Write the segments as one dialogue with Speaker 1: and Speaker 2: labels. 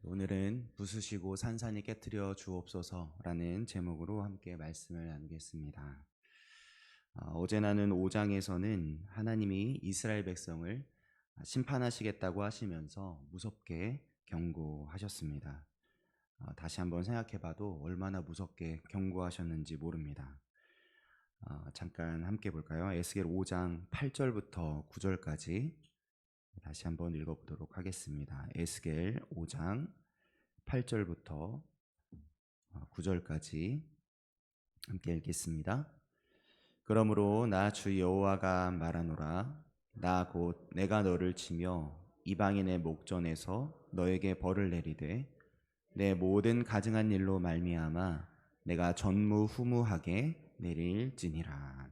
Speaker 1: 오늘은 부수시고 산산이 깨트려 주옵소서라는 제목으로 함께 말씀을 나누겠습니다. 어제 나눈 5장에서는 하나님이 이스라엘 백성을 심판하시겠다고 하시면서 무섭게 경고하셨습니다. 다시 한번 생각해봐도 얼마나 무섭게 경고하셨는지 모릅니다. 잠깐 함께 볼까요? 에스겔 5장 8절부터 9절까지 다시 한번 읽어보도록 하겠습니다. 에스겔 5장 8절부터 9절까지 함께 읽겠습니다. 그러므로 나 주 여호와가 말하노라. 나 곧 내가 너를 치며 이방인의 목전에서 너에게 벌을 내리되 내 모든 가증한 일로 말미암아 내가 전무후무하게 내릴지니라.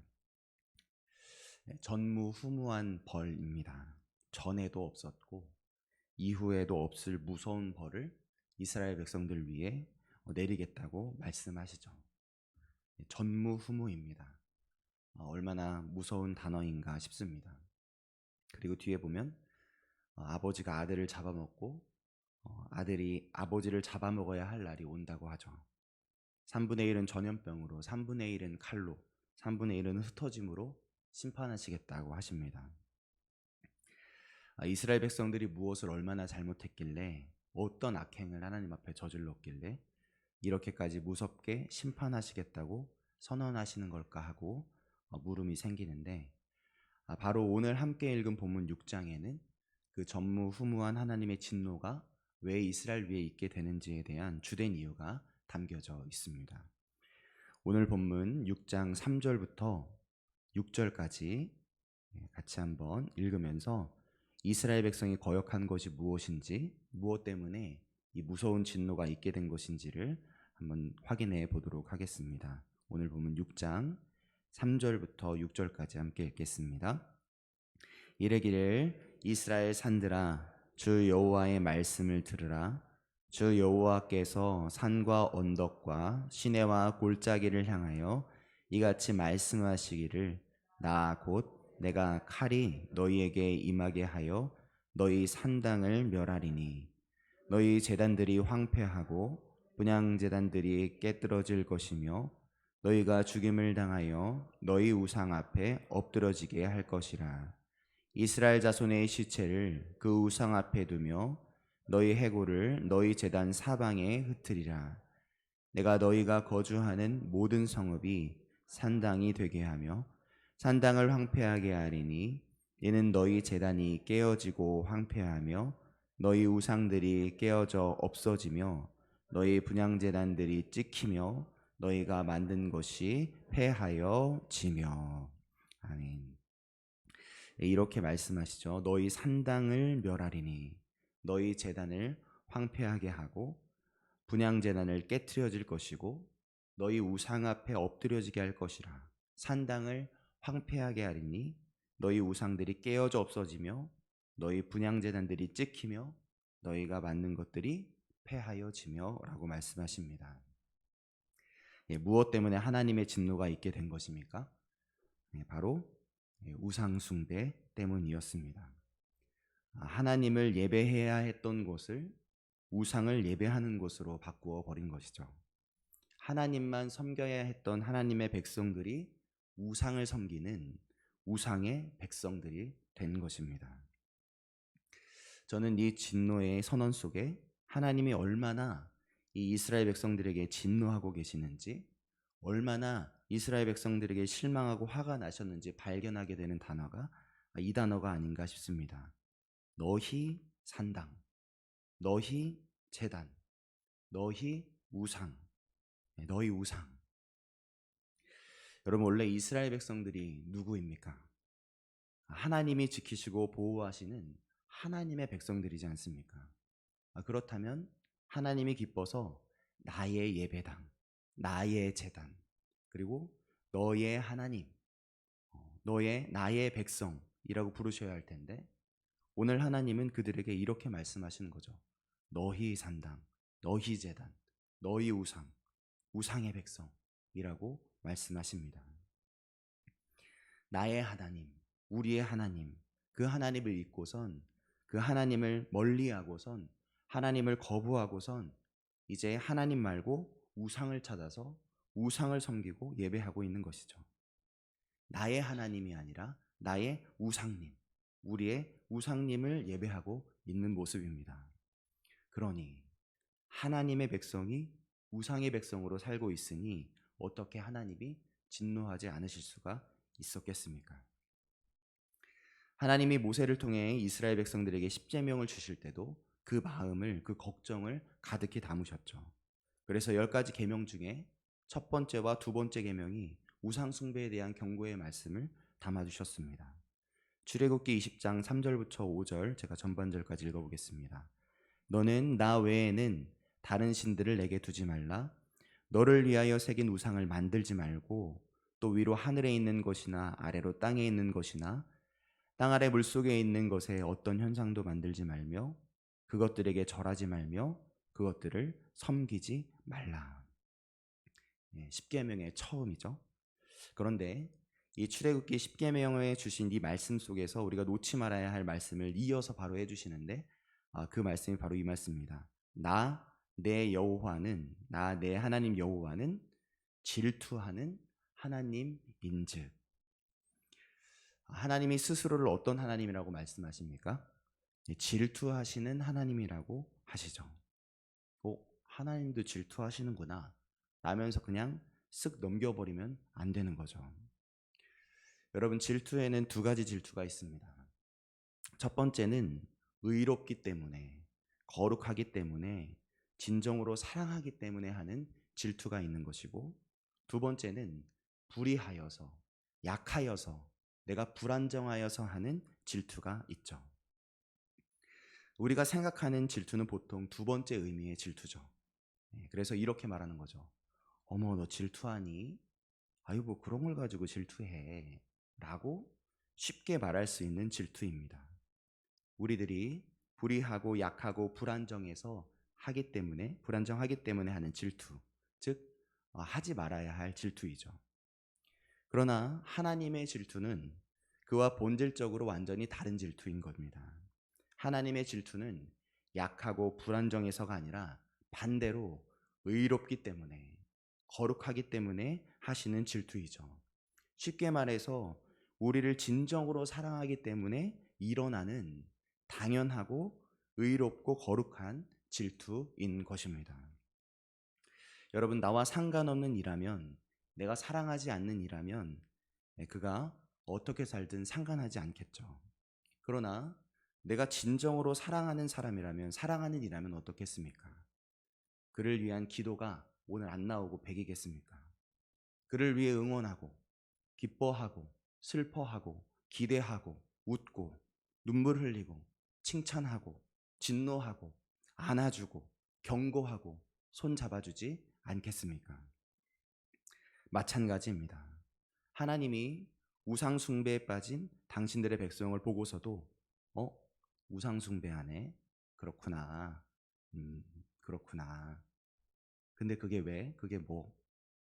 Speaker 1: 전무후무한 벌입니다. 전에도 없었고 이후에도 없을 무서운 벌을 이스라엘 백성들 위해 내리겠다고 말씀하시죠. 전무후무입니다. 얼마나 무서운 단어인가 싶습니다. 그리고 뒤에 보면 아버지가 아들을 잡아먹고 아들이 아버지를 잡아먹어야 할 날이 온다고 하죠. 3분의 1은 전염병으로, 3분의 1은 칼로, 3분의 1은 흩어짐으로 심판하시겠다고 하십니다. 이스라엘 백성들이 무엇을 얼마나 잘못했길래, 어떤 악행을 하나님 앞에 저질렀길래 이렇게까지 무섭게 심판하시겠다고 선언하시는 걸까 하고 물음이 생기는데, 바로 오늘 함께 읽은 본문 6장에는 그 전무후무한 하나님의 진노가 왜 이스라엘 위에 있게 되는지에 대한 주된 이유가 담겨져 있습니다. 오늘 본문 6장 3절부터 6절까지 같이 한번 읽으면서 이스라엘 백성이 거역한 것이 무엇인지, 무엇 때문에 이 무서운 진노가 있게 된 것인지를 한번 확인해 보도록 하겠습니다. 오늘 본문 6장 3절부터 6절까지 함께 읽겠습니다. 이르기를 이스라엘 산들아 주 여호와의 말씀을 들으라. 주 여호와께서 산과 언덕과 시내와 골짜기를 향하여 이같이 말씀하시기를 나 곧 내가 칼이 너희에게 임하게 하여 너희 산당을 멸하리니 너희 제단들이 황폐하고 분향 제단들이 깨뜨러질 것이며 너희가 죽임을 당하여 너희 우상 앞에 엎드러지게 할 것이라. 이스라엘 자손의 시체를 그 우상 앞에 두며 너희 해골을 너희 제단 사방에 흩으리라. 내가 너희가 거주하는 모든 성읍이 산당이 되게 하며 산당을 황폐하게 하리니 이는 너희 제단이 깨어지고 황폐하며 너희 우상들이 깨어져 없어지며 너희 분향제단들이 찍히며 너희가 만든 것이 폐하여 지며. 아멘. 이렇게 말씀하시죠. 너희 산당을 멸하리니 너희 제단을 황폐하게 하고 분향제단을 깨트려질 것이고 너희 우상 앞에 엎드려지게 할 것이라. 산당을 황폐하게 하리니 너희 우상들이 깨어져 없어지며 너희 분향제단들이 찍히며 너희가 만든 것들이 폐하여지며 라고 말씀하십니다. 무엇 때문에 하나님의 진노가 있게 된 것입니까? 바로 우상 숭배 때문이었습니다. 하나님을 예배해야 했던 곳을 우상을 예배하는 곳으로 바꾸어 버린 것이죠. 하나님만 섬겨야 했던 하나님의 백성들이 우상을 섬기는 우상의 백성들이 된 것입니다. 저는 이 진노의 선언 속에 하나님이 얼마나 이 이스라엘 백성들에게 진노하고 계시는지, 얼마나 이스라엘 백성들에게 실망하고 화가 나셨는지 발견하게 되는 단어가 이 단어가 아닌가 싶습니다. 너희 산당, 너희 제단, 너희 우상, 너희 우상. 여러분, 원래 이스라엘 백성들이 누구입니까? 하나님이 지키시고 보호하시는 하나님의 백성들이지 않습니까? 그렇다면 하나님이 기뻐서 나의 예배당, 나의 제단, 그리고 너의 하나님, 나의 백성이라고 부르셔야 할 텐데, 오늘 하나님은 그들에게 이렇게 말씀하시는 거죠. 너희 산당, 너희 제단, 너희 우상, 우상의 백성이라고 말씀하십니다. 나의 하나님, 우리의 하나님, 그 하나님을 잊고선, 그 하나님을 멀리하고선 하나님을 거부하고선 이제 하나님 말고 우상을 찾아서 우상을 섬기고 예배하고 있는 것이죠. 나의 하나님이 아니라 나의 우상님, 우리의 우상님을 예배하고 있는 모습입니다. 그러니 하나님의 백성이 우상의 백성으로 살고 있으니 어떻게 하나님이 진노하지 않으실 수가 있었겠습니까? 하나님이 모세를 통해 이스라엘 백성들에게 십계명을 주실 때도 그 마음을, 그 걱정을 가득히 담으셨죠. 그래서 10가지 계명 중에 첫 번째와 두 번째 계명이 우상 숭배에 대한 경고의 말씀을 담아 주셨습니다. 출애굽기 20장 3절부터 5절 제가 전반절까지 읽어보겠습니다. 너는 나 외에는 다른 신들을 내게 두지 말라. 너를 위하여 새긴 우상을 만들지 말고 또 위로 하늘에 있는 것이나 아래로 땅에 있는 것이나 땅 아래 물속에 있는 것에 어떤 현상도 만들지 말며 그것들에게 절하지 말며 그것들을 섬기지 말라. 십계명의 처음이죠. 그런데 이 출애굽기 십계명에 주신 이 말씀 속에서 우리가 놓지 말아야 할 말씀을 이어서 바로 해주시는데 그 말씀이 바로 이 말씀입니다. 나 내 하나님 여호와는 질투하는 하나님인즉. 하나님이 스스로를 어떤 하나님이라고 말씀하십니까? 질투하시는 하나님이라고 하시죠. 하나님도 질투하시는구나 라면서 그냥 쓱 넘겨버리면 안 되는 거죠. 여러분, 질투에는 두 가지 질투가 있습니다. 첫 번째는 의롭기 때문에, 거룩하기 때문에, 진정으로 사랑하기 때문에 하는 질투가 있는 것이고, 두 번째는 불의하여서, 약하여서, 내가 불안정하여서 하는 질투가 있죠. 우리가 생각하는 질투는 보통 두 번째 의미의 질투죠. 그래서 이렇게 말하는 거죠. 어머, 너 질투하니? 아유, 뭐 그런 걸 가지고 질투해 라고 쉽게 말할 수 있는 질투입니다. 우리들이 불의하고 약하고 불안정하기 때문에 하는 질투, 즉 하지 말아야 할 질투이죠. 그러나 하나님의 질투는 그와 본질적으로 완전히 다른 질투인 겁니다. 하나님의 질투는 약하고 불안정해서가 아니라 반대로 의롭기 때문에, 거룩하기 때문에 하시는 질투이죠. 쉽게 말해서 우리를 진정으로 사랑하기 때문에 일어나는 당연하고 의롭고 거룩한 질투인 것입니다. 여러분, 나와 상관없는 일하면, 내가 사랑하지 않는 일하면 그가 어떻게 살든 상관하지 않겠죠. 그러나 내가 진정으로 사랑하는 사람이라면, 사랑하는 일하면 어떻겠습니까? 그를 위한 기도가 오늘 안 나오고 백이겠습니까? 그를 위해 응원하고 기뻐하고 슬퍼하고 기대하고 웃고 눈물 흘리고 칭찬하고 진노하고 안아주고 경고하고 손 잡아주지 않겠습니까? 마찬가지입니다. 하나님이 우상 숭배에 빠진 당신들의 백성을 보고서도 우상 숭배하네? 그렇구나. 그렇구나. 근데 그게 왜? 그게 뭐?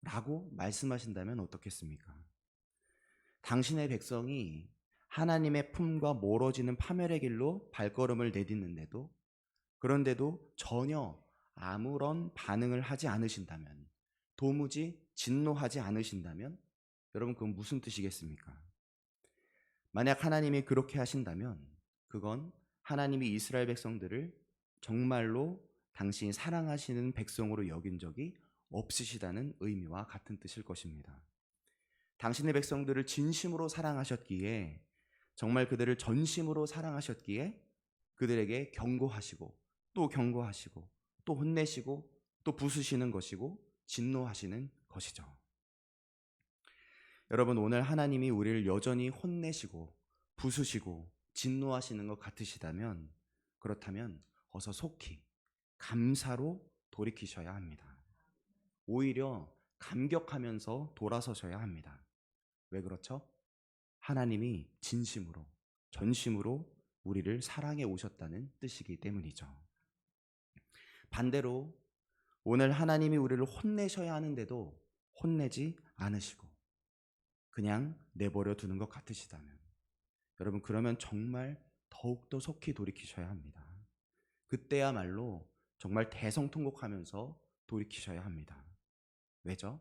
Speaker 1: 라고 말씀하신다면 어떻겠습니까? 당신의 백성이 하나님의 품과 멀어지는 파멸의 길로 발걸음을 내딛는데도, 그런데도 전혀 아무런 반응을 하지 않으신다면, 도무지 진노하지 않으신다면 여러분, 그건 무슨 뜻이겠습니까? 만약 하나님이 그렇게 하신다면 그건 하나님이 이스라엘 백성들을 정말로 당신이 사랑하시는 백성으로 여긴 적이 없으시다는 의미와 같은 뜻일 것입니다. 당신의 백성들을 진심으로 사랑하셨기에, 정말 그들을 전심으로 사랑하셨기에 그들에게 경고하시고 또 경고하시고 또 혼내시고 또 부수시는 것이고 진노하시는 것이죠. 여러분, 오늘 하나님이 우리를 여전히 혼내시고 부수시고 진노하시는 것 같으시다면, 그렇다면 어서 속히 감사로 돌이키셔야 합니다. 오히려 감격하면서 돌아서셔야 합니다. 왜 그렇죠? 하나님이 진심으로, 전심으로 우리를 사랑해 오셨다는 뜻이기 때문이죠. 반대로 오늘 하나님이 우리를 혼내셔야 하는데도 혼내지 않으시고 그냥 내버려 두는 것 같으시다면, 여러분, 그러면 정말 더욱더 속히 돌이키셔야 합니다. 그때야말로 정말 대성통곡하면서 돌이키셔야 합니다. 왜죠?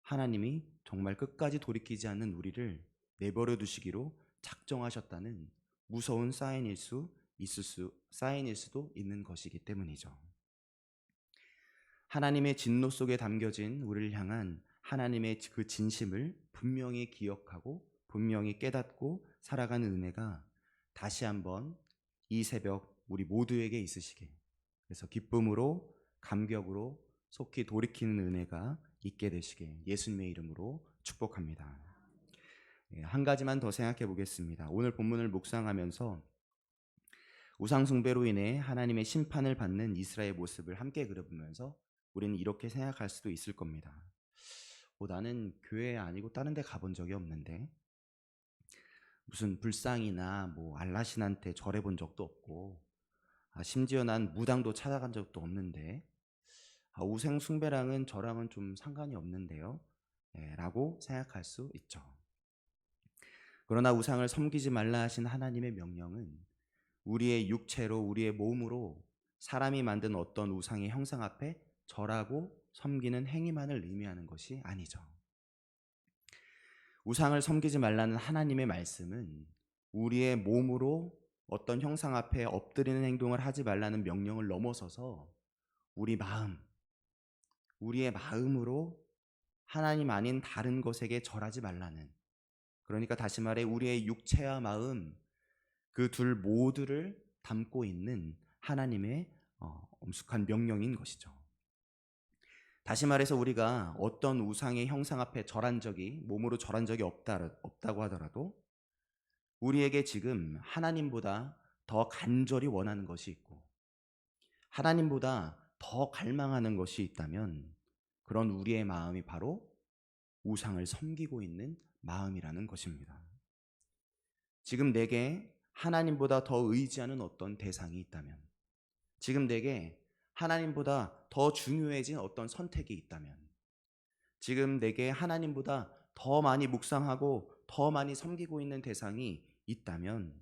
Speaker 1: 하나님이 정말 끝까지 돌이키지 않는 우리를 내버려 두시기로 작정하셨다는 무서운 사인일 수도 있는 것이기 때문이죠. 하나님의 진노 속에 담겨진 우리를 향한 하나님의 그 진심을 분명히 기억하고 분명히 깨닫고 살아가는 은혜가 다시 한번 이 새벽 우리 모두에게 있으시길, 그래서 기쁨으로 감격으로 속히 돌이키는 은혜가 있게 되시길 예수님의 이름으로 축복합니다. 한 가지만 더 생각해 보겠습니다. 오늘 본문을 묵상하면서 우상 숭배로 인해 하나님의 심판을 받는 이스라엘의 모습을 함께 그려보면서 우리는 이렇게 생각할 수도 있을 겁니다. 나는 교회 아니고 다른 데 가본 적이 없는데, 무슨 불상이나 알라신한테 절해본 적도 없고, 심지어 난 무당도 찾아간 적도 없는데, 우상 숭배랑은 저랑은 좀 상관이 없는데요, 라고 생각할 수 있죠. 그러나 우상을 섬기지 말라 하신 하나님의 명령은 우리의 육체로, 우리의 몸으로 사람이 만든 어떤 우상의 형상 앞에 절하고 섬기는 행위만을 의미하는 것이 아니죠. 우상을 섬기지 말라는 하나님의 말씀은 우리의 몸으로 어떤 형상 앞에 엎드리는 행동을 하지 말라는 명령을 넘어서서 우리의 마음으로 하나님 아닌 다른 것에게 절하지 말라는, 그러니까 다시 말해 우리의 육체와 마음 그 둘 모두를 담고 있는 하나님의 엄숙한 명령인 것이죠. 다시 말해서 우리가 어떤 우상의 형상 앞에 몸으로 절한 적이 없다고 하더라도 우리에게 지금 하나님보다 더 간절히 원하는 것이 있고 하나님보다 더 갈망하는 것이 있다면 그런 우리의 마음이 바로 우상을 섬기고 있는 마음이라는 것입니다. 지금 내게 하나님보다 더 의지하는 어떤 대상이 있다면, 지금 내게 하나님보다 더 중요해진 어떤 선택이 있다면, 지금 내게 하나님보다 더 많이 묵상하고 더 많이 섬기고 있는 대상이 있다면,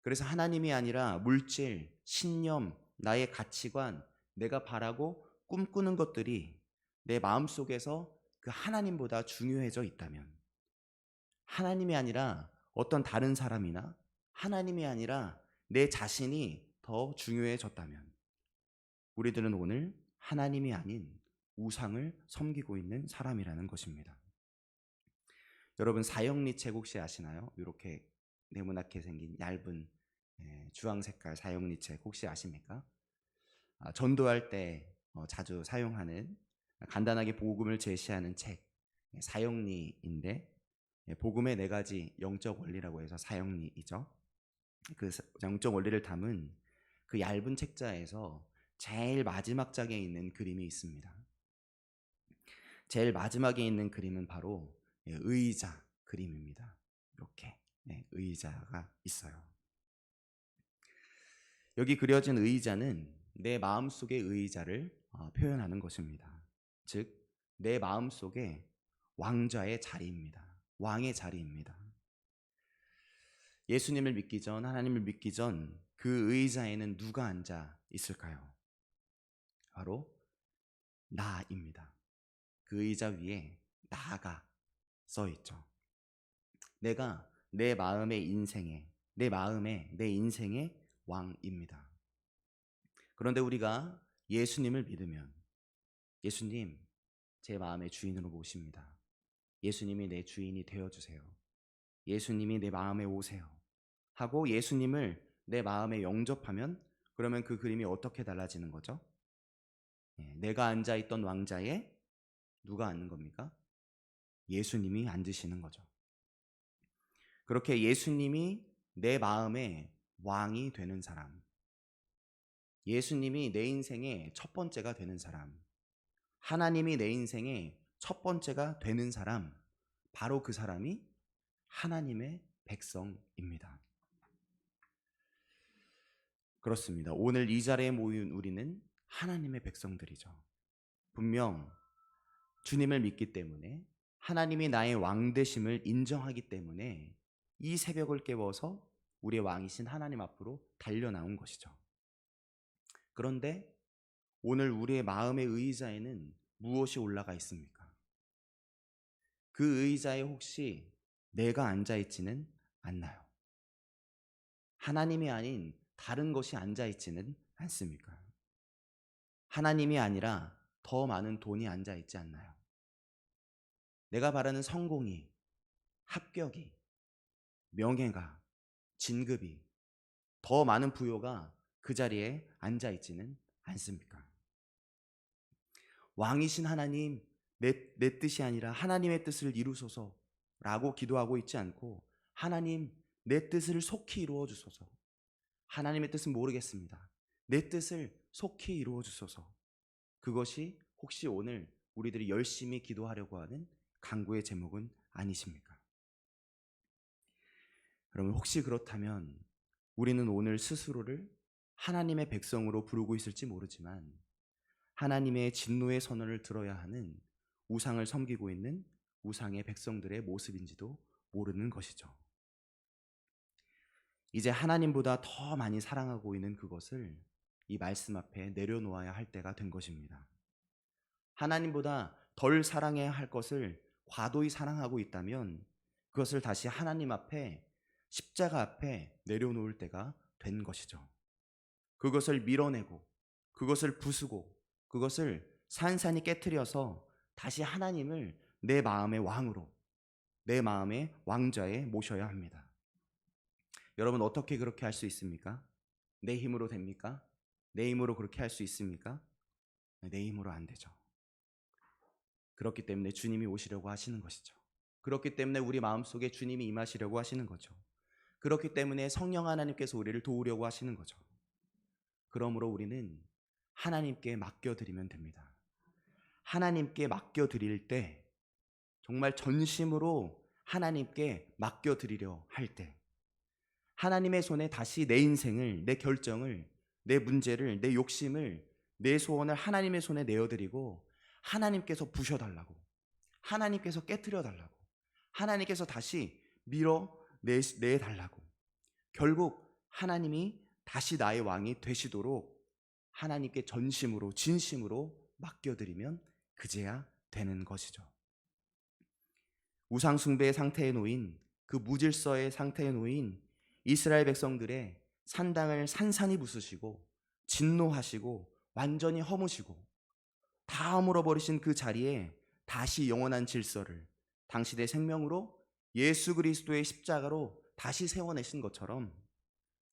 Speaker 1: 그래서 하나님이 아니라 물질, 신념, 나의 가치관, 내가 바라고 꿈꾸는 것들이 내 마음속에서 그 하나님보다 중요해져 있다면, 하나님이 아니라 어떤 다른 사람이나 하나님이 아니라 내 자신이 더 중요해졌다면 우리들은 오늘 하나님이 아닌 우상을 섬기고 있는 사람이라는 것입니다. 여러분 사형리 책 혹시 아시나요? 이렇게 네모나게 생긴 얇은 주황 색깔 사형리 책 혹시 아십니까? 전도할 때 자주 사용하는 간단하게 복음을 제시하는 책 사형리인데, 복음의 4가지 영적 원리라고 해서 사형리이죠. 그 영적 원리를 담은 그 얇은 책자에서 제일 마지막 장에 있는 그림이 있습니다. 제일 마지막에 있는 그림은 바로 의자 그림입니다. 이렇게 의자가 있어요. 여기 그려진 의자는 내 마음속의 의자를 표현하는 것입니다. 즉 내 마음속에 왕좌의 자리입니다. 왕의 자리입니다. 예수님을 믿기 전, 하나님을 믿기 전 그 의자에는 누가 앉아 있을까요? 바로 나입니다. 그 의자 위에 나가 써 있죠. 내가 내 인생의 왕입니다. 그런데 우리가 예수님을 믿으면 예수님, 제 마음의 주인으로 모십니다. 예수님이 내 주인이 되어주세요. 예수님이 내 마음에 오세요. 하고 예수님을 내 마음에 영접하면 그러면 그 그림이 어떻게 달라지는 거죠? 내가 앉아있던 왕자에 누가 앉는 겁니까? 예수님이 앉으시는 거죠. 그렇게 예수님이 내 마음의 왕이 되는 사람, 예수님이 내 인생의 첫 번째가 되는 사람, 하나님이 내 인생의 첫 번째가 되는 사람, 바로 그 사람이 하나님의 백성입니다. 그렇습니다. 오늘 이 자리에 모인 우리는 하나님의 백성들이죠. 분명 주님을 믿기 때문에, 하나님이 나의 왕 되심을 인정하기 때문에 이 새벽을 깨워서 우리의 왕이신 하나님 앞으로 달려 나온 것이죠. 그런데 오늘 우리의 마음의 의자에는 무엇이 올라가 있습니까? 그 의자에 혹시 내가 앉아 있지는 않나요? 하나님이 아닌 다른 것이 앉아 있지는 않습니까? 하나님이 아니라 더 많은 돈이 앉아 있지 않나요? 내가 바라는 성공이, 합격이, 명예가, 진급이, 더 많은 부요가 그 자리에 앉아 있지는 않습니까? 왕이신 하나님, 내 뜻이 아니라 하나님의 뜻을 이루소서 라고 기도하고 있지 않고, 하나님, 내 뜻을 속히 이루어 주소서. 하나님의 뜻은 모르겠습니다. 내 뜻을 속히 이루어 주소서. 그것이 혹시 오늘 우리들이 열심히 기도하려고 하는 간구의 제목은 아니십니까? 여러분, 혹시 그렇다면 우리는 오늘 스스로를 하나님의 백성으로 부르고 있을지 모르지만 하나님의 진노의 선언을 들어야 하는 우상을 섬기고 있는 우상의 백성들의 모습인지도 모르는 것이죠. 이제 하나님보다 더 많이 사랑하고 있는 그것을 이 말씀 앞에 내려놓아야 할 때가 된 것입니다. 하나님보다 덜 사랑해야 할 것을 과도히 사랑하고 있다면 그것을 다시 하나님 앞에, 십자가 앞에 내려놓을 때가 된 것이죠. 그것을 밀어내고, 그것을 부수고, 그것을 산산이 깨트려서 다시 하나님을 내 마음의 왕으로, 내 마음의 왕좌에 모셔야 합니다. 여러분, 어떻게 그렇게 할 수 있습니까? 내 힘으로 됩니까? 내 힘으로 그렇게 할 수 있습니까? 내 힘으로 안 되죠. 그렇기 때문에 주님이 오시려고 하시는 것이죠. 그렇기 때문에 우리 마음속에 주님이 임하시려고 하시는 거죠. 그렇기 때문에 성령 하나님께서 우리를 도우려고 하시는 거죠. 그러므로 우리는 하나님께 맡겨드리면 됩니다. 하나님께 맡겨드릴 때, 정말 전심으로 하나님께 맡겨드리려 할 때, 하나님의 손에 다시 내 인생을, 내 결정을, 내 문제를, 내 욕심을, 내 소원을 하나님의 손에 내어드리고 하나님께서 부셔달라고, 하나님께서 깨트려달라고, 하나님께서 다시 밀어내달라고, 결국 하나님이 다시 나의 왕이 되시도록 하나님께 전심으로, 진심으로 맡겨드리면 그제야 되는 것이죠. 우상숭배의 상태에 놓인, 그 무질서의 상태에 놓인 이스라엘 백성들의 산당을 산산히 부수시고 진노하시고 완전히 허무시고 다 허물어버리신 그 자리에 다시 영원한 질서를 당신의 생명으로 예수 그리스도의 십자가로 다시 세워내신 것처럼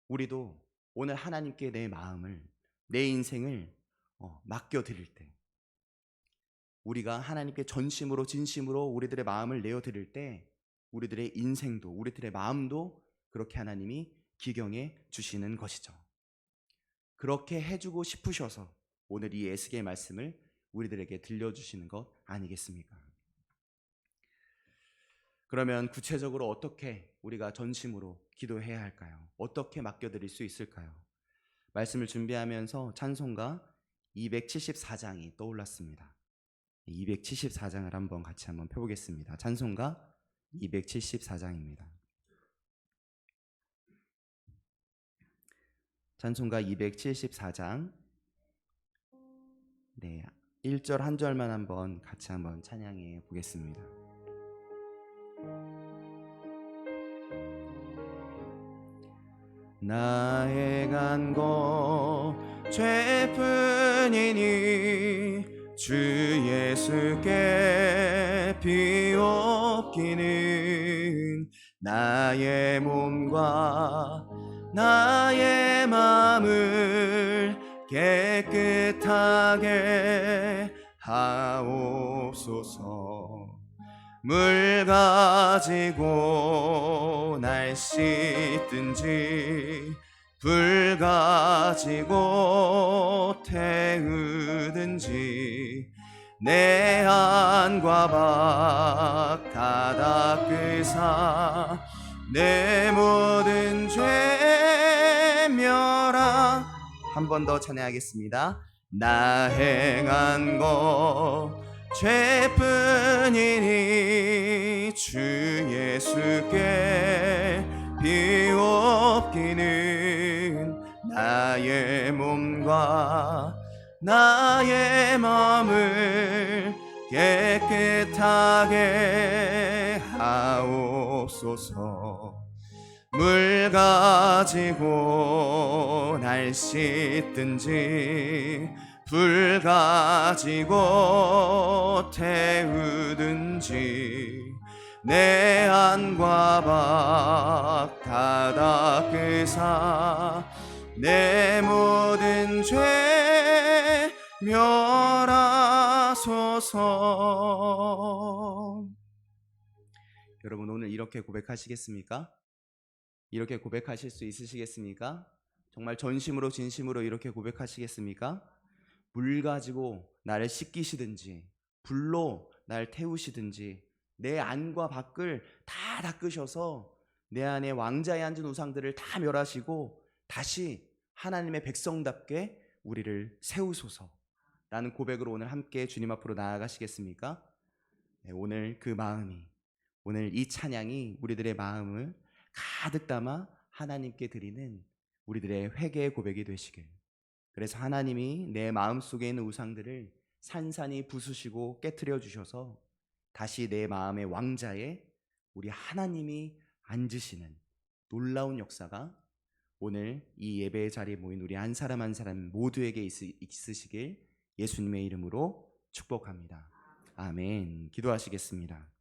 Speaker 1: 우리도 오늘 하나님께 내 마음을, 내 인생을 맡겨드릴 때, 우리가 하나님께 전심으로 진심으로 우리들의 마음을 내어드릴 때 우리들의 인생도, 우리들의 마음도 그렇게 하나님이 기경해 주시는 것이죠. 그렇게 해주고 싶으셔서 오늘 이 에스겔 말씀을 우리들에게 들려주시는 것 아니겠습니까? 그러면 구체적으로 어떻게 우리가 전심으로 기도해야 할까요? 어떻게 맡겨드릴 수 있을까요? 말씀을 준비하면서 찬송가 274장이 떠올랐습니다. 274장을 같이 한번 펴보겠습니다. 찬송가 274장입니다. 찬송가 274장 1절 한 절만 같이 찬양해 보겠습니다. 나의 간고 죄뿐이니 주 예수께 비옵기는 나의 몸과 나의 마음을 깨끗하게 하옵소서. 물 가지고 날 씻든지 불 가지고 태우든지 내 안과 밖 다 닦으사 내 모든 죄 멸하. 한 번 더 찬양하겠습니다. 나 행한 것 죄뿐이니 주 예수께 비옵기는 나의 몸과 나의 마음을 깨끗하게 하옵소서. 물 가지고 날 씻든지 불 가지고 태우든지 내 안과 밖 다 닦으사 내 모든 죄 멸하소서. 여러분, 오늘 이렇게 고백하시겠습니까? 이렇게 고백하실 수 있으시겠습니까? 정말 전심으로 진심으로 이렇게 고백하시겠습니까? 물 가지고 나를 씻기시든지 불로 날 태우시든지 내 안과 밖을 다 닦으셔서 내 안에 왕자에 앉은 우상들을 다 멸하시고 다시 하나님의 백성답게 우리를 세우소서 라는 고백으로 오늘 함께 주님 앞으로 나아가시겠습니까? 네, 오늘 그 마음이, 오늘 이 찬양이 우리들의 마음을 가득 담아 하나님께 드리는 우리들의 회개의 고백이 되시길, 그래서 하나님이 내 마음속에 있는 우상들을 산산이 부수시고 깨트려 주셔서 다시 내 마음의 왕자에 우리 하나님이 앉으시는 놀라운 역사가 오늘 이 예배의 자리에 모인 우리 한 사람 한 사람 모두에게 있으시길 예수님의 이름으로 축복합니다. 아멘. 기도하시겠습니다.